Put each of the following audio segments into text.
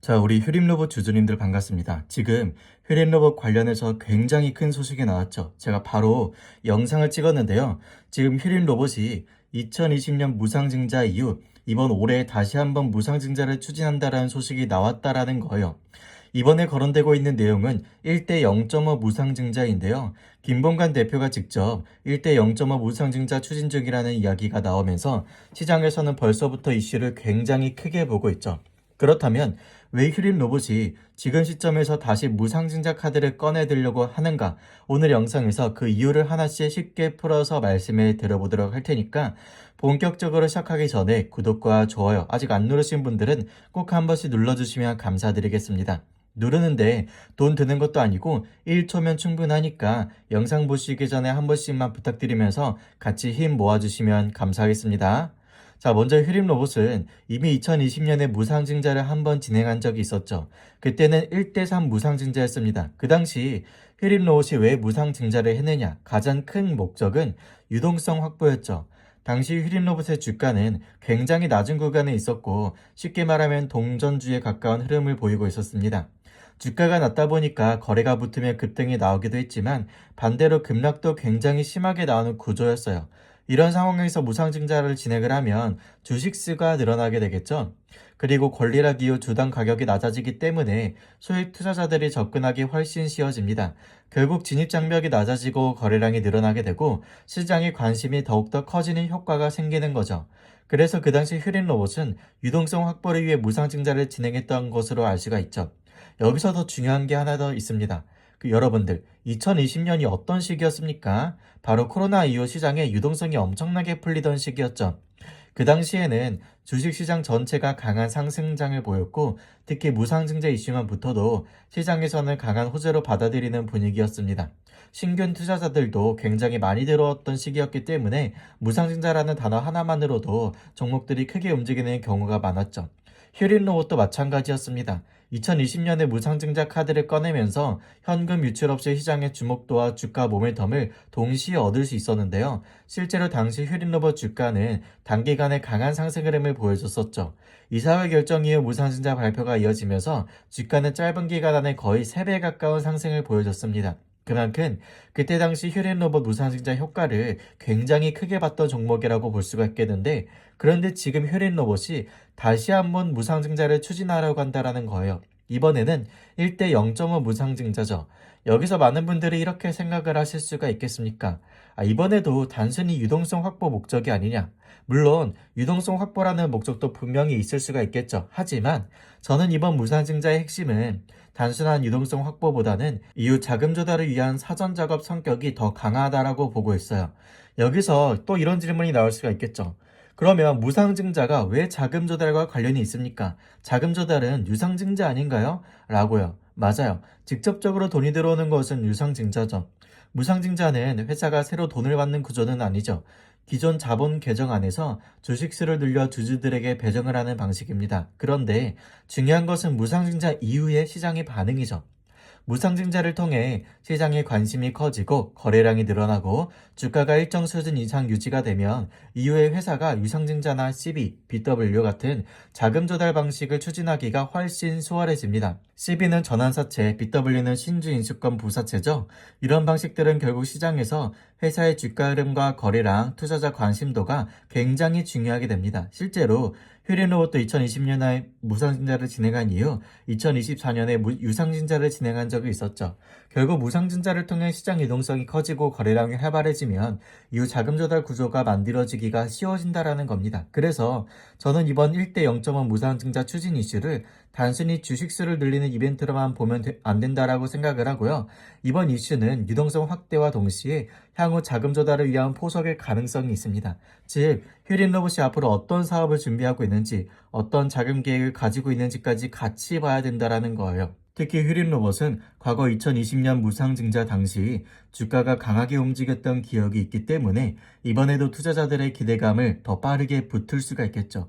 자, 우리 휴림로봇 주주님들 반갑습니다. 지금 휴림로봇 관련해서 굉장히 큰 소식이 나왔죠. 제가 바로 영상을 찍었는데요. 지금 휴림로봇이 2020년 무상증자 이후 이번 올해 다시 한번 무상증자를 추진한다라는 소식이 나왔다라는 거예요. 이번에 거론되고 있는 내용은 1대 0.5 무상증자인데요. 김봉관 대표가 직접 1대 0.5 무상증자 추진 중이라는 이야기가 나오면서 시장에서는 벌써부터 이슈를 굉장히 크게 보고 있죠. 그렇다면 왜 휴림 로봇이 지금 시점에서 다시 무상증자 카드를 꺼내들려고 하는가? 오늘 영상에서 그 이유를 하나씩 쉽게 풀어서 말씀을 드려보도록 할 테니까 본격적으로 시작하기 전에 구독과 좋아요 아직 안 누르신 분들은 꼭 한 번씩 눌러주시면 감사드리겠습니다. 누르는데 돈 드는 것도 아니고 1초면 충분하니까 영상 보시기 전에 한 번씩만 부탁드리면서 같이 힘 모아주시면 감사하겠습니다. 자, 먼저 휴림 로봇은 이미 2020년에 무상증자를 한 번 진행한 적이 있었죠. 그때는 1대3 무상증자였습니다. 그 당시 휴림 로봇이 왜 무상증자를 했느냐? 가장 큰 목적은 유동성 확보였죠. 당시 휴림 로봇의 주가는 굉장히 낮은 구간에 있었고 쉽게 말하면 동전주에 가까운 흐름을 보이고 있었습니다. 주가가 낮다 보니까 거래가 붙으면 급등이 나오기도 했지만 반대로 급락도 굉장히 심하게 나오는 구조였어요. 이런 상황에서 무상증자를 진행을 하면 주식수가 늘어나게 되겠죠. 그리고 권리락 이후 주당 가격이 낮아지기 때문에 소액 투자자들이 접근하기 훨씬 쉬워집니다. 결국 진입장벽이 낮아지고 거래량이 늘어나게 되고 시장의 관심이 더욱더 커지는 효과가 생기는 거죠. 그래서 그 당시 휴림 로봇은 유동성 확보를 위해 무상증자를 진행했던 것으로 알 수가 있죠. 여기서 더 중요한 게 하나 더 있습니다. 여러분들, 2020년이 어떤 시기였습니까? 바로 코로나 이후 시장의 유동성이 엄청나게 풀리던 시기였죠. 그 당시에는 주식시장 전체가 강한 상승장을 보였고 특히 무상증자 이슈만 붙어도 시장에서는 강한 호재로 받아들이는 분위기였습니다. 신규 투자자들도 굉장히 많이 들어왔던 시기였기 때문에 무상증자라는 단어 하나만으로도 종목들이 크게 움직이는 경우가 많았죠. 휴림로봇도 마찬가지였습니다. 2020년에 무상증자 카드를 꺼내면서 현금 유출 없이 시장의 주목도와 주가 모멘텀을 동시에 얻을 수 있었는데요. 실제로 당시 휴림로봇 주가는 단기간에 강한 상승 흐름을 보여줬었죠. 이사회 결정 이후 무상증자 발표가 이어지면서 주가는 짧은 기간 안에 거의 3배 가까운 상승을 보여줬습니다. 그만큼 그때 당시 휴림로봇 무상증자 효과를 굉장히 크게 봤던 종목이라고 볼 수가 있겠는데 그런데 지금 휴림로봇이 다시 한번 무상증자를 추진하려고 한다는 거예요. 이번에는 1대 0.5 무상증자죠. 여기서 많은 분들이 이렇게 생각을 하실 수가 있겠습니까? 이번에도 단순히 유동성 확보 목적이 아니냐. 물론 유동성 확보라는 목적도 분명히 있을 수가 있겠죠. 하지만 저는 이번 무상증자의 핵심은 단순한 유동성 확보보다는 이후 자금 조달을 위한 사전 작업 성격이 더 강하다라고 보고 있어요. 여기서 또 이런 질문이 나올 수가 있겠죠. 그러면 무상증자가 왜 자금 조달과 관련이 있습니까? 자금 조달은 유상증자 아닌가요? 라고요. 맞아요. 직접적으로 돈이 들어오는 것은 유상증자죠. 무상증자는 회사가 새로 돈을 받는 구조는 아니죠. 기존 자본 계정 안에서 주식수를 늘려 주주들에게 배정을 하는 방식입니다. 그런데 중요한 것은 무상증자 이후의 시장의 반응이죠. 무상증자를 통해 시장의 관심이 커지고 거래량이 늘어나고 주가가 일정 수준 이상 유지가 되면 이후에 회사가 유상증자나 CB, BW 같은 자금 조달 방식을 추진하기가 훨씬 수월해집니다. CB는 전환사채, BW는 신주인수권 부사채죠. 이런 방식들은 결국 시장에서 회사의 주가 흐름과 거래량, 투자자 관심도가 굉장히 중요하게 됩니다. 실제로 휴림로봇도 2020년에 무상증자를 진행한 이후 2024년에 유상증자를 진행한 적이 있었죠. 결국 무상증자를 통해 시장 유동성이 커지고 거래량이 활발해지면 이후 자금 조달 구조가 만들어지기가 쉬워진다라는 겁니다. 그래서 저는 이번 1대 0.5 무상증자 추진 이슈를 단순히 주식수를 늘리는 이벤트로만 보면 안 된다라고 생각을 하고요. 이번 이슈는 유동성 확대와 동시에 향후 자금 조달을 위한 포석일 가능성이 있습니다. 즉, 휴림로봇이 앞으로 어떤 사업을 준비하고 있는지, 어떤 자금 계획을 가지고 있는지까지 같이 봐야 된다라는 거예요. 특히 휴림로봇은 과거 2020년 무상증자 당시 주가가 강하게 움직였던 기억이 있기 때문에 이번에도 투자자들의 기대감을 더 빠르게 붙을 수가 있겠죠.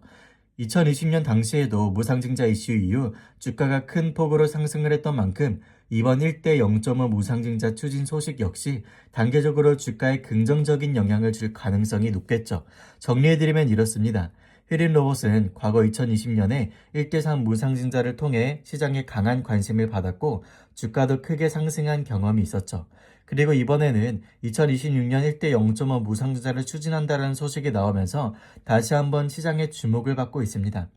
2020년 당시에도 무상증자 이슈 이후 주가가 큰 폭으로 상승을 했던 만큼 이번 1대 0.5 무상증자 추진 소식 역시 단계적으로 주가에 긍정적인 영향을 줄 가능성이 높겠죠. 정리해드리면 이렇습니다. 휘린 로봇은 과거 2020년에 1대3 무상증자를 통해 시장에 강한 관심을 받았고 주가도 크게 상승한 경험이 있었죠. 그리고 이번에는 2026년 1대 0.5 무상증자를 추진한다는 소식이 나오면서 다시 한번 시장의 주목을 받고 있습니다.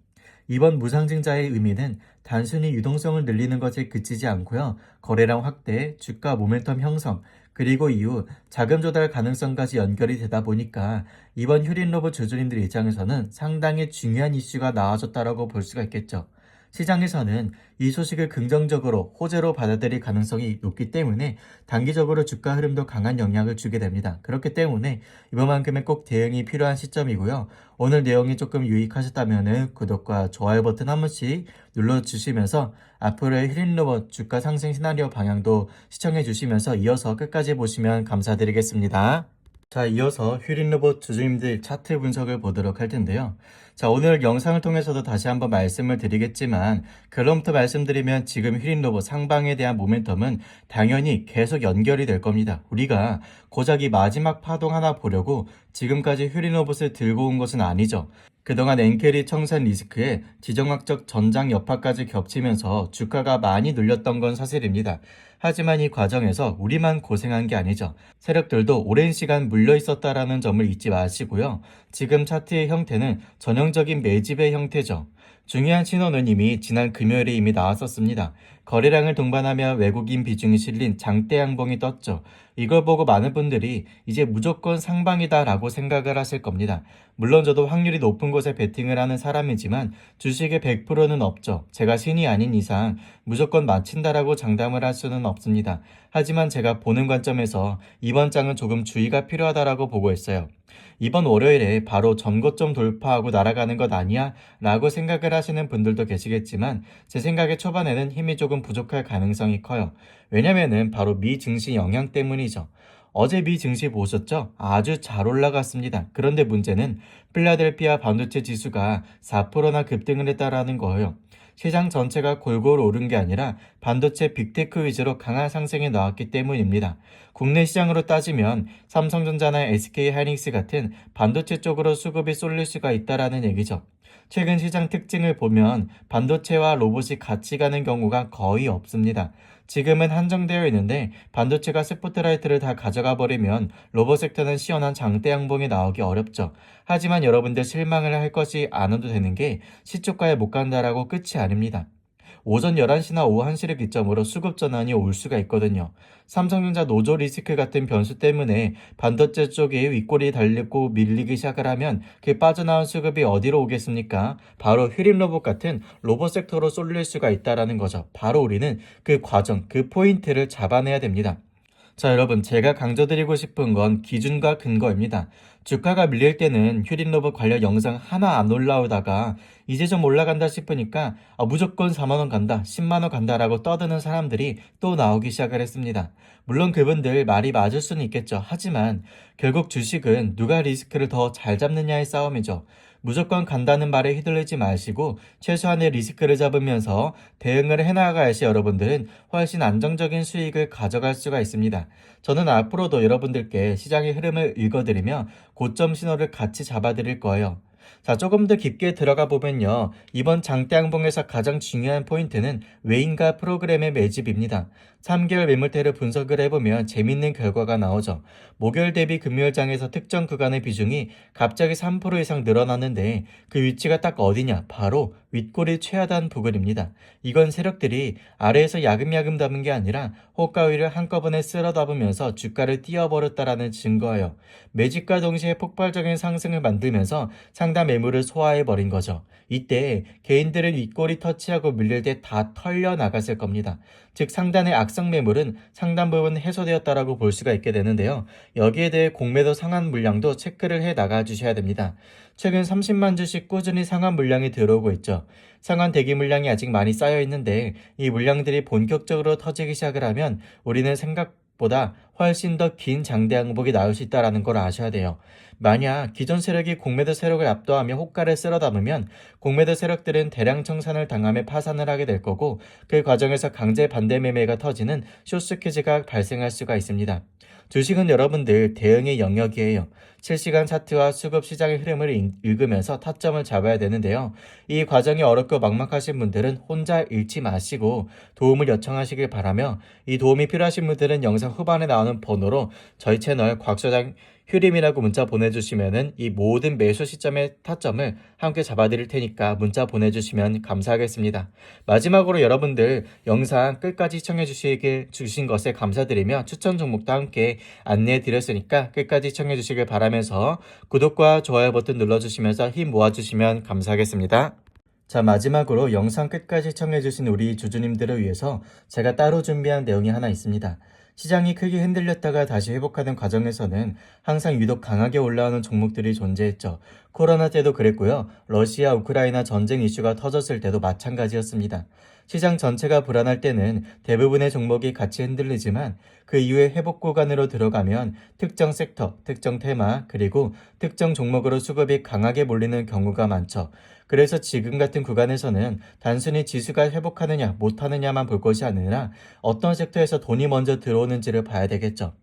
이번 무상증자의 의미는 단순히 유동성을 늘리는 것에 그치지 않고요. 거래량 확대, 주가 모멘텀 형성, 그리고 이후 자금 조달 가능성까지 연결이 되다 보니까 이번 휴린 로봇 주주님들 입장에서는 상당히 중요한 이슈가 나와졌다라고 볼 수가 있겠죠. 시장에서는 이 소식을 긍정적으로 호재로 받아들일 가능성이 높기 때문에 단기적으로 주가 흐름도 강한 영향을 주게 됩니다. 그렇기 때문에 이번만큼은 꼭 대응이 필요한 시점이고요. 오늘 내용이 조금 유익하셨다면 구독과 좋아요 버튼 한 번씩 눌러주시면서 앞으로의 힐링로봇 주가 상승 시나리오 방향도 시청해 주시면서 이어서 끝까지 보시면 감사드리겠습니다. 자, 이어서 휴린로봇 주주님들 차트 분석을 보도록 할 텐데요. 자, 오늘 영상을 통해서도 다시 한번 말씀을 드리겠지만, 그럼부터 말씀드리면 지금 휴린로봇 상방에 대한 모멘텀은 당연히 계속 연결이 될 겁니다. 우리가 고작 이 마지막 파동 하나 보려고 지금까지 휴린로봇을 들고 온 것은 아니죠. 그동안 엔캐리 청산 리스크에 지정학적 전장 여파까지 겹치면서 주가가 많이 눌렸던 건 사실입니다. 하지만 이 과정에서 우리만 고생한 게 아니죠. 세력들도 오랜 시간 물려 있었다라는 점을 잊지 마시고요. 지금 차트의 형태는 전형적인 매집의 형태죠. 중요한 신호는 이미 지난 금요일에 이미 나왔었습니다. 거래량을 동반하며 외국인 비중이 실린 장대 양봉이 떴죠. 이걸 보고 많은 분들이 이제 무조건 상방이다라고 생각을 하실 겁니다. 물론 저도 확률이 높은 곳에 베팅을 하는 사람이지만 주식의 100%는 없죠. 제가 신이 아닌 이상 무조건 맞힌다라고 장담을 할 수는 없습니다. 하지만 제가 보는 관점에서 이번 장은 조금 주의가 필요하다라고 보고 있어요. 이번 월요일에 바로 전고점 돌파하고 날아가는 것 아니야? 라고 생각을 하시는 분들도 계시겠지만 제 생각에 초반에는 힘이 조금 부족할 가능성이 커요. 왜냐면은 바로 미 증시 영향 때문이죠. 어제 미 증시 보셨죠? 아주 잘 올라갔습니다. 그런데 문제는 필라델피아 반도체 지수가 4%나 급등을 했다라는 거예요. 시장 전체가 골고루 오른 게 아니라 반도체 빅테크 위주로 강한 상승이 나왔기 때문입니다. 국내 시장으로 따지면 삼성전자나 SK하이닉스 같은 반도체 쪽으로 수급이 쏠릴 수가 있다라는 얘기죠. 최근 시장 특징을 보면 반도체와 로봇이 같이 가는 경우가 거의 없습니다. 지금은 한정되어 있는데 반도체가 스포트라이트를 다 가져가 버리면 로봇 섹터는 시원한 장대 양봉이 나오기 어렵죠. 하지만 여러분들 실망을 할 것이 않아도 되는 게 시초가에 못 간다라고 끝이 아닙니다. 오전 11시나 오후 1시를 기점으로 수급 전환이 올 수가 있거든요. 삼성전자 노조 리스크 같은 변수 때문에 반도체 쪽에 윗골이 달리고 밀리기 시작을 하면 그 빠져나온 수급이 어디로 오겠습니까? 바로 휴림 로봇 같은 로봇 섹터로 쏠릴 수가 있다라는 거죠. 바로 우리는 그 과정, 그 포인트를 잡아내야 됩니다. 자, 여러분, 제가 강조드리고 싶은 건 기준과 근거입니다. 주가가 밀릴 때는 휴린로봇 관련 영상 하나 안 올라오다가 이제 좀 올라간다 싶으니까 무조건 4만원 간다, 10만원 간다라고 떠드는 사람들이 또 나오기 시작을 했습니다. 물론 그분들 말이 맞을 수는 있겠죠. 하지만 결국 주식은 누가 리스크를 더 잘 잡느냐의 싸움이죠. 무조건 간다는 말에 휘둘리지 마시고 최소한의 리스크를 잡으면서 대응을 해나가야지 여러분들은 훨씬 안정적인 수익을 가져갈 수가 있습니다. 저는 앞으로도 여러분들께 시장의 흐름을 읽어드리며 고점 신호를 같이 잡아드릴 거예요. 자, 조금 더 깊게 들어가 보면요. 이번 장대 양봉에서 가장 중요한 포인트는 외인과 프로그램의 매집입니다. 3개월 매물대를 분석을 해보면 재밌는 결과가 나오죠. 목요일 대비 금요일장에서 특정 구간의 비중이 갑자기 3% 이상 늘어났는데 그 위치가 딱 어디냐? 바로 윗골이 최하단 부근입니다. 이건 세력들이 아래에서 야금야금 담은 게 아니라 호가위를 한꺼번에 쓸어 담으면서 주가를 띄워버렸다라는 증거예요. 매집과 동시에 폭발적인 상승을 만들면서 상당 매물을 소화해버린 거죠. 이때 개인들은 윗골이 터치하고 밀릴 때 다 털려 나갔을 겁니다. 즉 상단의 악성 매물은 상당 부분 해소되었다라고 볼 수가 있게 되는데요. 여기에 대해 공매도 상한 물량도 체크를 해 나가 주셔야 됩니다. 최근 30만 주씩 꾸준히 상한 물량이 들어오고 있죠. 상한 대기 물량이 아직 많이 쌓여 있는데 이 물량들이 본격적으로 터지기 시작을 하면 우리는 생각보다 훨씬 더 긴 장대 양봉이 나올 수 있다는 걸 아셔야 돼요. 만약 기존 세력이 공매도 세력을 압도하며 호가를 쓸어 담으면 공매도 세력들은 대량 청산을 당하며 파산을 하게 될 거고 그 과정에서 강제 반대 매매가 터지는 숏스퀴즈가 발생할 수가 있습니다. 주식은 여러분들 대응의 영역이에요. 실시간 차트와 수급 시장의 흐름을 읽으면서 타점을 잡아야 되는데요. 이 과정이 어렵고 막막하신 분들은 혼자 읽지 마시고 도움을 요청하시길 바라며, 이 도움이 필요하신 분들은 영상 후반에 나오는 번호로 저희 채널 곽소장 휴림이라고 문자 보내주시면은 이 모든 매수 시점의 타점을 함께 잡아드릴 테니까 문자 보내주시면 감사하겠습니다. 마지막으로 여러분들 영상 끝까지 시청해 주신 것에 감사드리며 추천 종목도 함께 안내해 드렸으니까 끝까지 시청해 주시길 바라면서 구독과 좋아요 버튼 눌러주시면서 힘 모아주시면 감사하겠습니다. 자, 마지막으로 영상 끝까지 시청해주신 우리 주주님들을 위해서 제가 따로 준비한 내용이 하나 있습니다. 시장이 크게 흔들렸다가 다시 회복하는 과정에서는 항상 유독 강하게 올라오는 종목들이 존재했죠. 코로나 때도 그랬고요. 러시아, 우크라이나 전쟁 이슈가 터졌을 때도 마찬가지였습니다. 시장 전체가 불안할 때는 대부분의 종목이 같이 흔들리지만 그 이후에 회복 구간으로 들어가면 특정 섹터, 특정 테마, 그리고 특정 종목으로 수급이 강하게 몰리는 경우가 많죠. 그래서 지금 같은 구간에서는 단순히 지수가 회복하느냐 못하느냐만 볼 것이 아니라 어떤 섹터에서 돈이 먼저 들어오는지를 봐야 되겠죠.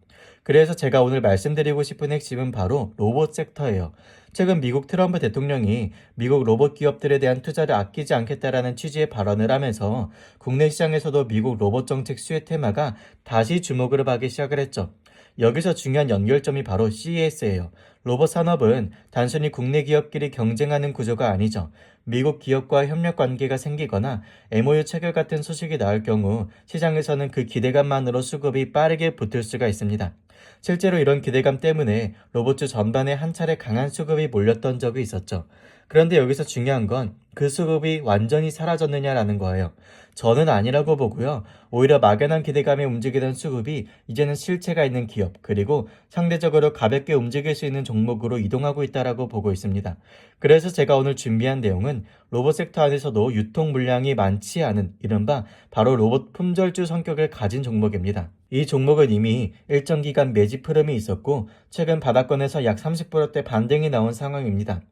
그래서 제가 오늘 말씀드리고 싶은 핵심은 바로 로봇 섹터예요. 최근 미국 트럼프 대통령이 미국 로봇 기업들에 대한 투자를 아끼지 않겠다라는 취지의 발언을 하면서 국내 시장에서도 미국 로봇 정책 수혜 테마가 다시 주목을 받기 시작을 했죠. 여기서 중요한 연결점이 바로 CES예요. 로봇 산업은 단순히 국내 기업끼리 경쟁하는 구조가 아니죠. 미국 기업과 협력 관계가 생기거나 MOU 체결 같은 소식이 나올 경우 시장에서는 그 기대감만으로 수급이 빠르게 붙을 수가 있습니다. 실제로 이런 기대감 때문에 로봇주 전반에 한 차례 강한 수급이 몰렸던 적이 있었죠. 그런데 여기서 중요한 건 그 수급이 완전히 사라졌느냐라는 거예요. 저는 아니라고 보고요. 오히려 막연한 기대감에 움직이던 수급이 이제는 실체가 있는 기업, 그리고 상대적으로 가볍게 움직일 수 있는 종목으로 이동하고 있다라고 보고 있습니다. 그래서 제가 오늘 준비한 내용은 로봇 섹터 안에서도 유통 물량이 많지 않은 이른바 바로 로봇 품절주 성격을 가진 종목입니다. 이 종목은 이미 일정 기간 매집 흐름이 있었고 최근 바닥권에서 약 30%대 반등이 나온 상황입니다.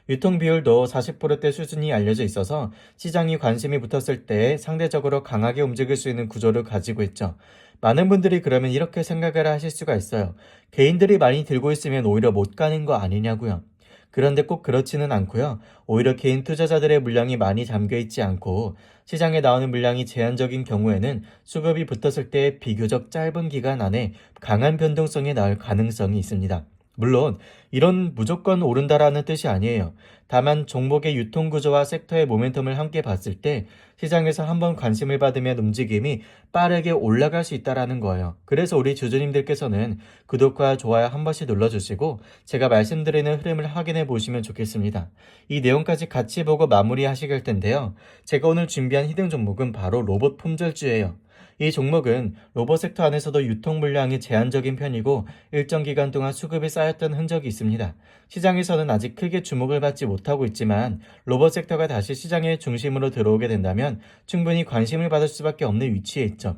유통 비율도 40%대 수준이 알려져 있어서 시장이 관심이 붙었을 때 상대적으로 강하게 움직일 수 있는 구조를 가지고 있죠. 많은 분들이 그러면 이렇게 생각을 하실 수가 있어요. 개인들이 많이 들고 있으면 오히려 못 가는 거 아니냐고요. 그런데 꼭 그렇지는 않고요. 오히려 개인 투자자들의 물량이 많이 잠겨 있지 않고 시장에 나오는 물량이 제한적인 경우에는 수급이 붙었을 때 비교적 짧은 기간 안에 강한 변동성이 나올 가능성이 있습니다. 물론 이런 무조건 오른다라는 뜻이 아니에요. 다만 종목의 유통 구조와 섹터의 모멘텀을 함께 봤을 때 시장에서 한번 관심을 받으면 움직임이 빠르게 올라갈 수 있다라는 거예요. 그래서 우리 주주님들께서는 구독과 좋아요 한 번씩 눌러주시고 제가 말씀드리는 흐름을 확인해 보시면 좋겠습니다. 이 내용까지 같이 보고 마무리하시길 텐데요. 제가 오늘 준비한 히든 종목은 바로 로봇 품절주예요. 이 종목은 로봇 섹터 안에서도 유통 물량이 제한적인 편이고 일정 기간 동안 수급이 쌓였던 흔적이 있습니다. 시장에서는 아직 크게 주목을 받지 못하고 있지만 로봇 섹터가 다시 시장의 중심으로 들어오게 된다면 충분히 관심을 받을 수밖에 없는 위치에 있죠.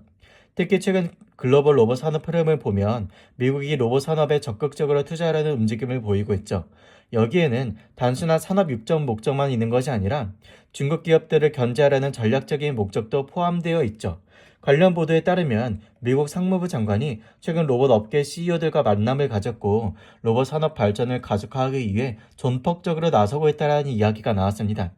특히 최근 글로벌 로봇 산업 흐름을 보면 미국이 로봇 산업에 적극적으로 투자하려는 움직임을 보이고 있죠. 여기에는 단순한 산업 육적 목적만 있는 것이 아니라 중국 기업들을 견제하려는 전략적인 목적도 포함되어 있죠. 관련 보도에 따르면 미국 상무부 장관이 최근 로봇 업계 CEO들과 만남을 가졌고 로봇 산업 발전을 가속화하기 위해 전폭적으로 나서고 있다는 이야기가 나왔습니다.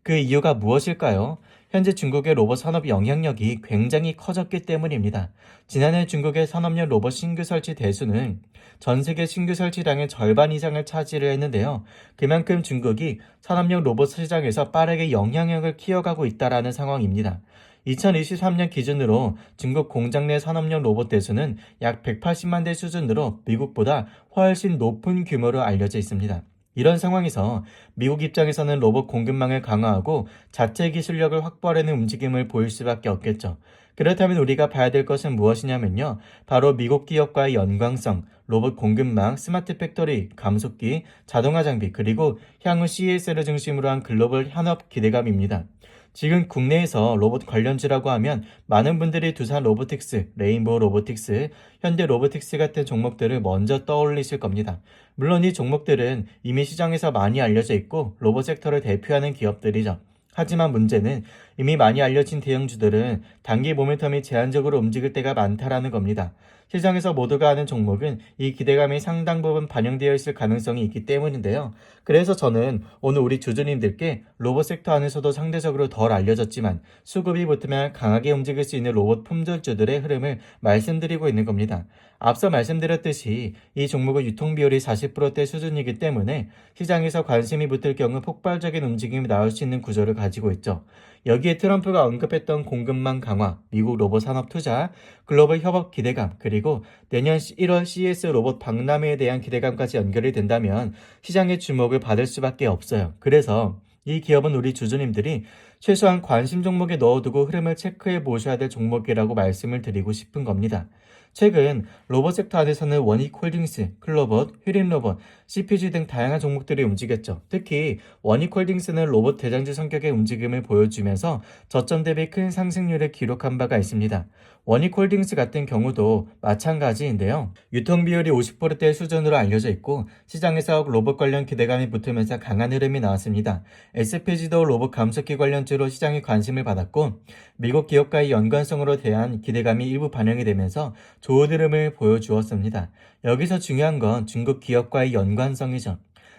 그 이유가 무엇일까요? 현재 중국의 로봇 산업 영향력이 굉장히 커졌기 때문입니다. 지난해 중국의 산업용 로봇 신규 설치 대수는 전 세계 신규 설치량의 절반 이상을 차지를 했는데요. 그만큼 중국이 산업용 로봇 시장에서 빠르게 영향력을 키워가고 있다는 상황입니다. 2023년 기준으로 중국 공장 내 산업용 로봇 대수는 약 180만 대 수준으로 미국보다 훨씬 높은 규모로 알려져 있습니다. 이런 상황에서 미국 입장에서는 로봇 공급망을 강화하고 자체 기술력을 확보하려는 움직임을 보일 수밖에 없겠죠. 그렇다면 우리가 봐야 될 것은 무엇이냐면요. 바로 미국 기업과의 연관성, 로봇 공급망, 스마트 팩토리, 감속기, 자동화 장비, 그리고 향후 CES를 중심으로 한 글로벌 현업 기대감입니다. 지금 국내에서 로봇 관련주라고 하면 많은 분들이 두산 로보틱스, 레인보우 로보틱스, 현대 로보틱스 같은 종목들을 먼저 떠올리실 겁니다. 물론 이 종목들은 이미 시장에서 많이 알려져 있고 로봇 섹터를 대표하는 기업들이죠. 하지만 문제는 이미 많이 알려진 대형주들은 단기 모멘텀이 제한적으로 움직일 때가 많다라는 겁니다. 시장에서 모두가 아는 종목은 이 기대감이 상당 부분 반영되어 있을 가능성이 있기 때문인데요. 그래서 저는 오늘 우리 주주님들께 로봇 섹터 안에서도 상대적으로 덜 알려졌지만 수급이 붙으면 강하게 움직일 수 있는 로봇 품절주들의 흐름을 말씀드리고 있는 겁니다. 앞서 말씀드렸듯이 이 종목은 유통 비율이 40%대 수준이기 때문에 시장에서 관심이 붙을 경우 폭발적인 움직임이 나올 수 있는 구조를 가지고 있죠. 여기에 트럼프가 언급했던 공급망 강화, 미국 로봇 산업 투자, 글로벌 협업 기대감, 그리고 내년 1월 CES 로봇 박람회에 대한 기대감까지 연결이 된다면 시장의 주목을 받을 수밖에 없어요. 그래서 이 기업은 우리 주주님들이 최소한 관심 종목에 넣어두고 흐름을 체크해 보셔야 될 종목이라고 말씀을 드리고 싶은 겁니다. 최근 로봇 섹터 안에서는 원익홀딩스, 클로봇, 휘린로봇, CPG 등 다양한 종목들이 움직였죠. 특히 원익홀딩스는 로봇 대장주 성격의 움직임을 보여주면서 저점 대비 큰 상승률을 기록한 바가 있습니다. 원익홀딩스 같은 경우도 마찬가지인데요. 유통 비율이 50%대 수준으로 알려져 있고 시장에서 로봇 관련 기대감이 붙으면서 강한 흐름이 나왔습니다. SPG도 로봇 감속기 관련주로 시장의 관심을 받았고 미국 기업과의 연관성으로 대한 기대감이 일부 반영이 되면서 좋은 흐름을 보여주었습니다. 여기서 중요한 건 중국 기업과의 연관성이죠.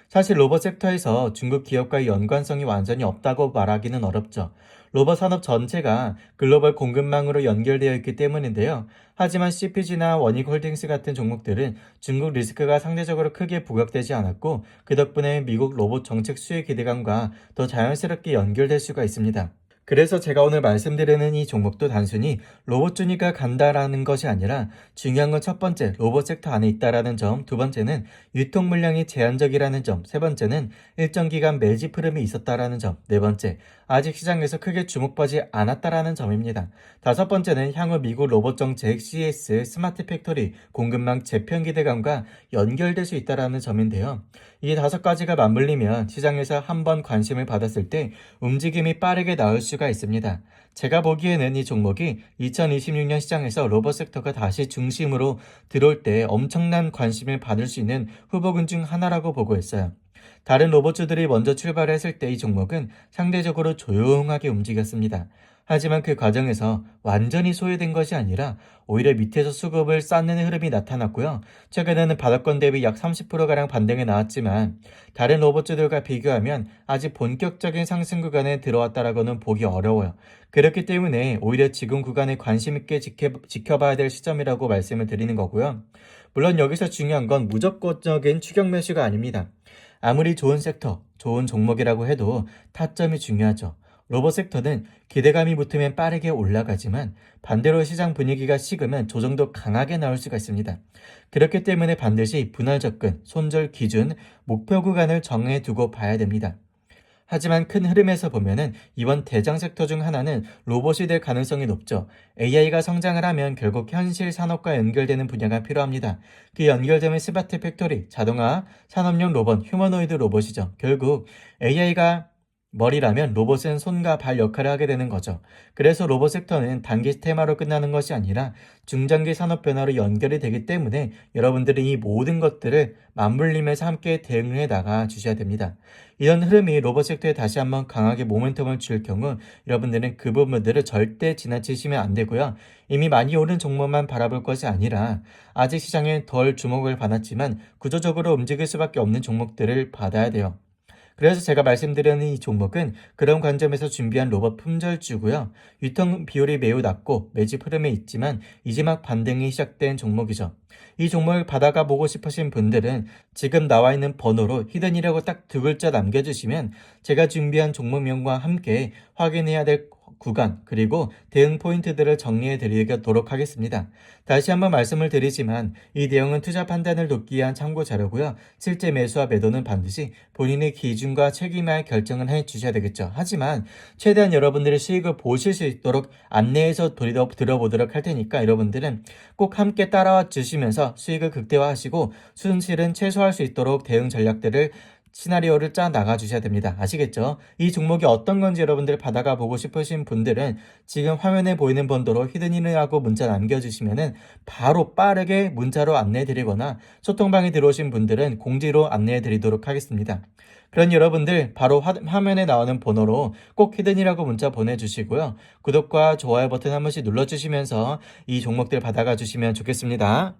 사실 로봇 섹터에서 중국 기업과의 연관성이 완전히 없다고 말하기는 어렵죠. 로봇 산업 전체가 글로벌 공급망으로 연결되어 있기 때문인데요. 하지만 CPG나 원익홀딩스 같은 종목들은 중국 리스크가 상대적으로 크게 부각되지 않았고 그 덕분에 미국 로봇 정책 수혜 기대감과 더 자연스럽게 연결될 수가 있습니다. 그래서 제가 오늘 말씀드리는 이 종목도 단순히 로봇주니까 간다라는 것이 아니라 중요한 건 첫 번째 로봇 섹터 안에 있다라는 점, 두 번째는 유통 물량이 제한적이라는 점, 세 번째는 일정 기간 매집 흐름이 있었다라는 점, 네 번째 아직 시장에서 크게 주목받지 않았다라는 점입니다. 다섯 번째는 향후 미국 로봇 정책 CS 스마트 팩토리 공급망 재편 기대감과 연결될 수 있다라는 점인데요. 이 다섯 가지가 맞물리면 시장에서 한번 관심을 받았을 때 움직임이 빠르게 나올 수가 있습니다. 제가 보기에는 이 종목이 2026년 시장에서 로봇 섹터가 다시 중심으로 들어올 때 엄청난 관심을 받을 수 있는 후보군 중 하나라고 보고 있어요. 다른 로봇주들이 먼저 출발했을 때 이 종목은 상대적으로 조용하게 움직였습니다. 하지만 그 과정에서 완전히 소외된 것이 아니라 오히려 밑에서 수급을 쌓는 흐름이 나타났고요. 최근에는 바닥권 대비 약 30%가량 반등이 나왔지만 다른 로봇주들과 비교하면 아직 본격적인 상승 구간에 들어왔다라고는 보기 어려워요. 그렇기 때문에 오히려 지금 구간에 관심 있게 지켜봐야 될 시점이라고 말씀을 드리는 거고요. 물론 여기서 중요한 건 무조건적인 추격 매수가 아닙니다. 아무리 좋은 섹터, 좋은 종목이라고 해도 타점이 중요하죠. 로봇 섹터는 기대감이 붙으면 빠르게 올라가지만 반대로 시장 분위기가 식으면 조정도 강하게 나올 수가 있습니다. 그렇기 때문에 반드시 분할 접근, 손절 기준, 목표 구간을 정해두고 봐야 됩니다. 하지만 큰 흐름에서 보면은 이번 대장 섹터 중 하나는 로봇이 될 가능성이 높죠. AI가 성장을 하면 결국 현실 산업과 연결되는 분야가 필요합니다. 그 연결점은 스마트 팩토리, 자동화, 산업용 로봇, 휴머노이드 로봇이죠. 결국 AI가 머리라면 로봇은 손과 발 역할을 하게 되는 거죠. 그래서 로봇 섹터는 단기 테마로 끝나는 것이 아니라 중장기 산업 변화로 연결이 되기 때문에 여러분들은 이 모든 것들을 맞물리면서 함께 대응해 나가 주셔야 됩니다. 이런 흐름이 로봇 섹터에 다시 한번 강하게 모멘텀을 줄 경우 여러분들은 그 부분들을 절대 지나치시면 안 되고요. 이미 많이 오른 종목만 바라볼 것이 아니라 아직 시장에 덜 주목을 받았지만 구조적으로 움직일 수밖에 없는 종목들을 받아야 돼요. 그래서 제가 말씀드리는 이 종목은 그런 관점에서 준비한 로봇 품절주고요. 유통 비율이 매우 낮고 매집 흐름에 있지만 이제 막 반등이 시작된 종목이죠. 이 종목을 받아가 보고 싶으신 분들은 지금 나와 있는 번호로 히든이라고 딱 두 글자 남겨주시면 제가 준비한 종목명과 함께 확인해야 될 구간 그리고 대응 포인트들을 정리해 드리도록 하겠습니다. 다시 한번 말씀을 드리지만 이 내용은 투자 판단을 돕기 위한 참고 자료고요. 실제 매수와 매도는 반드시 본인의 기준과 책임하에 결정을 해 주셔야 되겠죠. 하지만 최대한 여러분들의 수익을 보실 수 있도록 안내해서 들어보도록 할 테니까 여러분들은 꼭 함께 따라와 주시면서 수익을 극대화하시고 손실은 최소화할 수 있도록 대응 전략들을 시나리오를 짜 나가 주셔야 됩니다. 아시겠죠? 이 종목이 어떤 건지 여러분들 받아가 보고 싶으신 분들은 지금 화면에 보이는 번호로 히든히든하고 문자 남겨주시면은 바로 빠르게 문자로 안내해 드리거나 소통방에 들어오신 분들은 공지로 안내해 드리도록 하겠습니다. 그런 여러분들 바로 화면에 나오는 번호로 꼭 히든이라고 문자 보내주시고요. 구독과 좋아요 버튼 한 번씩 눌러주시면서 이 종목들 받아가 주시면 좋겠습니다.